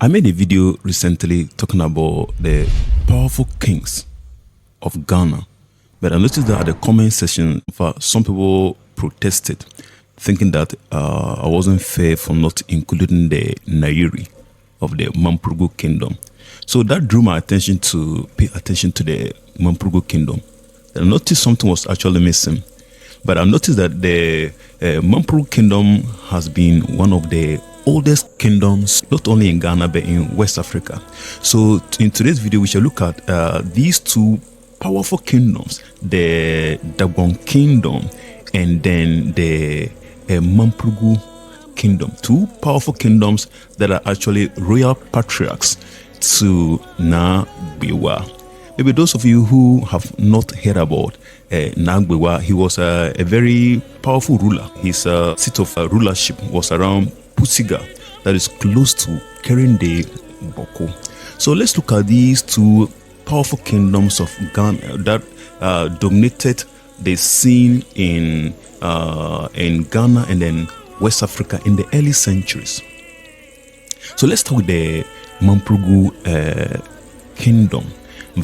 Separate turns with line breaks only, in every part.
I made a video recently talking about the powerful kings of Ghana, but I noticed that at the comment section, some people protested, thinking that I wasn't fair for not including the Nairi of the Mamprugu kingdom. So that drew my attention to pay attention to the Mamprugu kingdom. I noticed something was actually missing, but I noticed that the Mamprugu kingdom has been one of the oldest kingdoms, not only in Ghana but in West Africa. So in today's video, we shall look at these two powerful kingdoms, the Dagbon kingdom and then the Mamprugu kingdom. Two powerful kingdoms that are actually royal patriarchs to Nagbewa. Maybe those of you who have not heard about Nagbewa, he was a very powerful ruler. His seat of rulership was around Pusiga, that is close to Kerende Boko. So let's look at these two powerful kingdoms of Ghana that dominated the scene in Ghana and then West Africa in the early centuries. So let's talk the Mamprugu kingdom.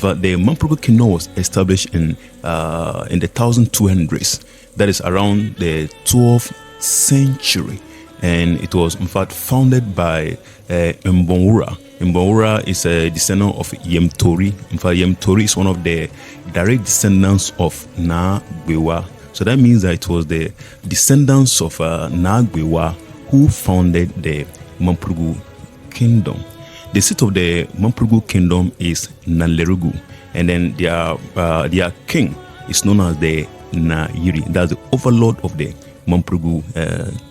But the Mamprugu kingdom was established in the 1200s. That is around the 12th century. And it was in fact founded by Mbonwura. Mbonwura is a descendant of Yemtori. In fact, Yemtori is one of the direct descendants of Nagbewa. So that means that it was the descendants of Nagbewa who founded the Mamprugu kingdom. The seat of the Mamprugu kingdom is Nalerugu, and then their king is known as the Nairi. That's the overlord of the Mamprugu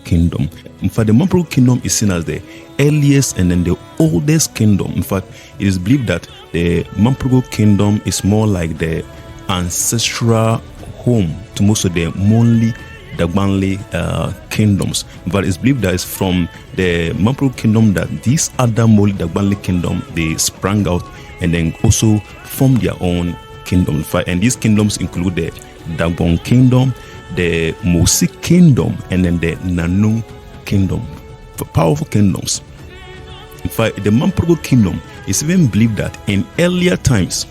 kingdom. In fact, the Mamprugu kingdom is seen as the earliest and then the oldest kingdom. In fact, it is believed that the Mamprugu kingdom is more like the ancestral home to most of the Monli Dagbonli kingdoms. But it's believed that it's from the Mamprugu kingdom that these other Monli Dagbonli kingdom they sprang out and then also formed their own kingdom. And these kingdoms include the Dagbon kingdom, the Mosi kingdom, and then the Nanu kingdom. Powerful kingdoms. In fact, the Mamprugu kingdom is even believed that in earlier times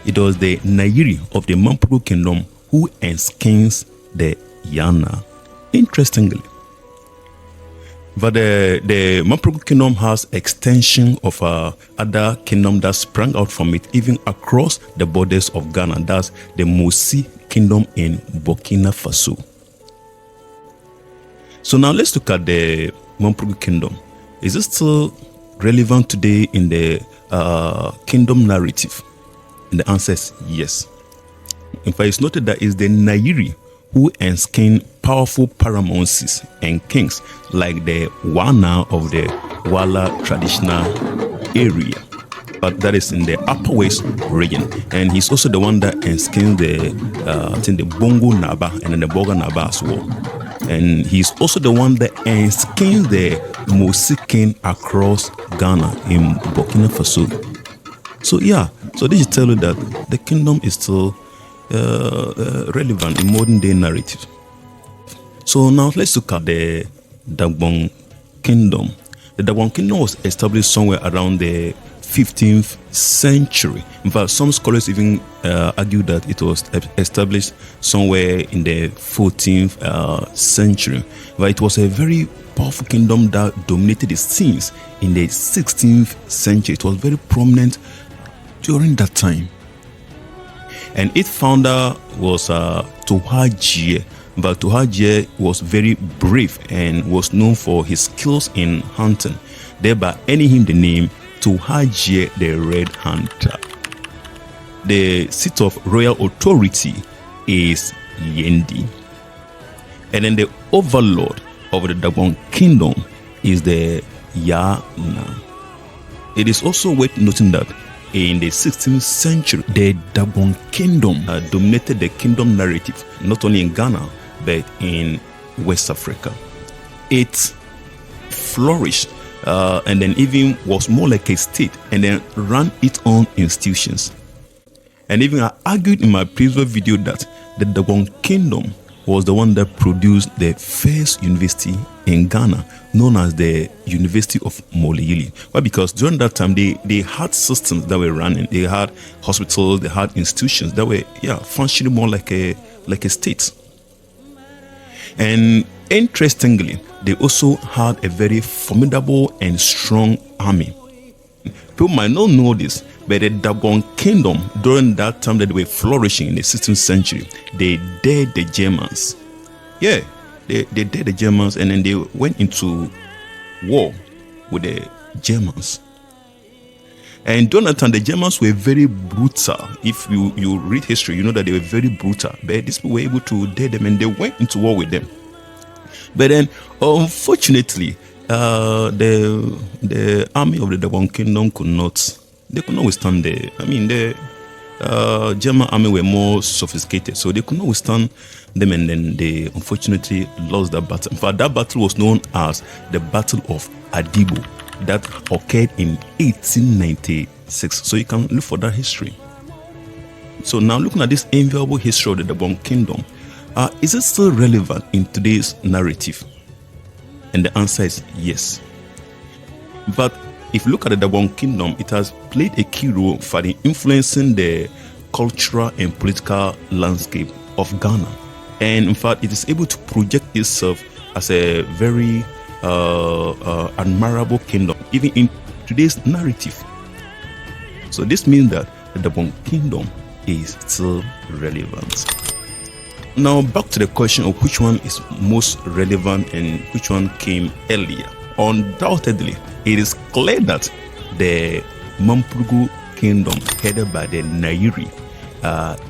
it was the Nairi of the Mamprugu kingdom who ensconced the Yana. Interestingly, but the Mamprugu kingdom has extension of other kingdom that sprang out from it, even across the borders of Ghana. That's the Mosi kingdom in Burkina Faso. So now let's look at the Mamprugu kingdom. Is it still relevant today in the kingdom narrative? And the answer is yes. In fact, it's noted that it's the Nairi who ensconced powerful paramountcies and kings like the Wana of the Wala traditional area, but that is in the Upper West region. And he's also the one that ensconced the Bongo Naba and then the Boga Naba as well. And he's also the one that ensconced the Mosi king across Ghana in Burkina Faso. So yeah, so this should tell you that the kingdom is still relevant in modern day narrative. So now let's look at the Dagbon kingdom. The Dagbon kingdom was established somewhere around the 15th century. In fact, some scholars even argue that it was established somewhere in the 14th century. But it was a very powerful kingdom that dominated the scenes in the 16th century. It was very prominent during that time. And its founder was Tohajie. But Tohajie was very brave and was known for his skills in hunting, thereby earning him the name Tohajie the Red Hunter. The seat of royal authority is Yendi. And then the overlord of the Dagbon kingdom is the Yana. It is also worth noting that in the 16th century, the Dagbon kingdom dominated the kingdom narrative, not only in Ghana, but in West Africa. It flourished and then even was more like a state and then ran its own institutions. And even I argued in my previous video that the Dagbon kingdom was the one that produced the first university in Ghana known as the University of Molili. Why? Because during that time they had systems that were running. They had hospitals, they had institutions that were functioning more like a state. And interestingly, they also had a very formidable and strong army. People might not know this, but the Dagbon Kingdom, during that time that they were flourishing in the 16th century, they dared the Germans. Yeah, they dared the Germans, and then they went into war with the Germans. And during that time, the Germans were very brutal. If you read history, you know that they were very brutal. But these people were able to dare them, and they went into war with them. But then, unfortunately, the army of the Dagbon Kingdom could not withstand the German army were more sophisticated, so they could not withstand them, and then they unfortunately lost that battle. In fact, that battle was known as the Battle of Adibo, that occurred in 1896. So you can look for that history. So now, looking at this enviable history of the Dagbon Kingdom, is it still relevant in today's narrative? And the answer is yes. But if you look at the Dagbon Kingdom, it has played a key role for influencing the cultural and political landscape of Ghana. And in fact, it is able to project itself as a very admirable kingdom, even in today's narrative. So this means that the Dagbon Kingdom is still relevant. Now, back to the question of which one is most relevant and which one came earlier. Undoubtedly, it is clear that the Mamprugu Kingdom, headed by the Nairi,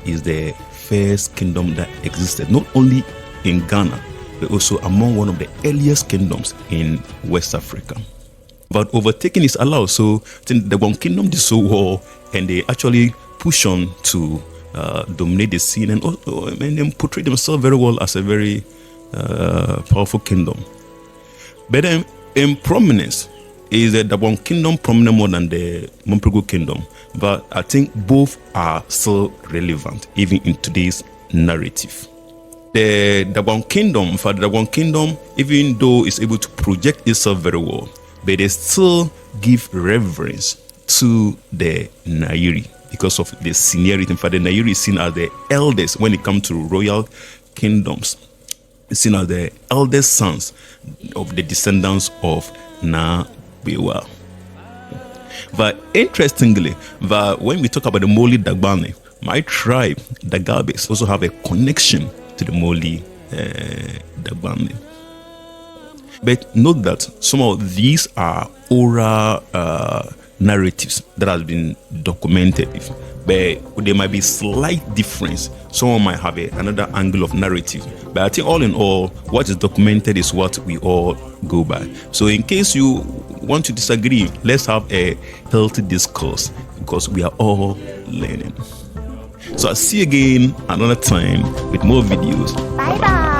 is the first kingdom that existed, not only in Ghana, but also among one of the earliest kingdoms in West Africa. But overtaking is allowed, so the Dagbon Kingdom did so well, and they actually push on to dominate the scene and then portray themselves very well as a very powerful kingdom. But then in prominence, is the Dagbon Kingdom prominent more than the Mamprugu Kingdom? But I think both are still relevant, even in today's narrative. The Dagbon Kingdom, for the Dagbon Kingdom, even though it's able to project itself very well, but they still give reverence to the Nairi because of the seniority. In fact, the Nairi is seen as the eldest when it comes to royal kingdoms. It's seen as the eldest sons of the descendants of Nabewa. But interestingly, when we talk about the Moli Dagbani, my tribe, the Gabes, also have a connection to the Moli Dagbani. But note that some of these are oral narratives that has been documented, but there might be slight difference. Someone might have another angle of narrative, but I think all in all, what is documented is what we all go by. So in case you want to disagree, let's have a healthy discourse, because we are all learning. So I'll see you again another time with more videos.
Bye bye.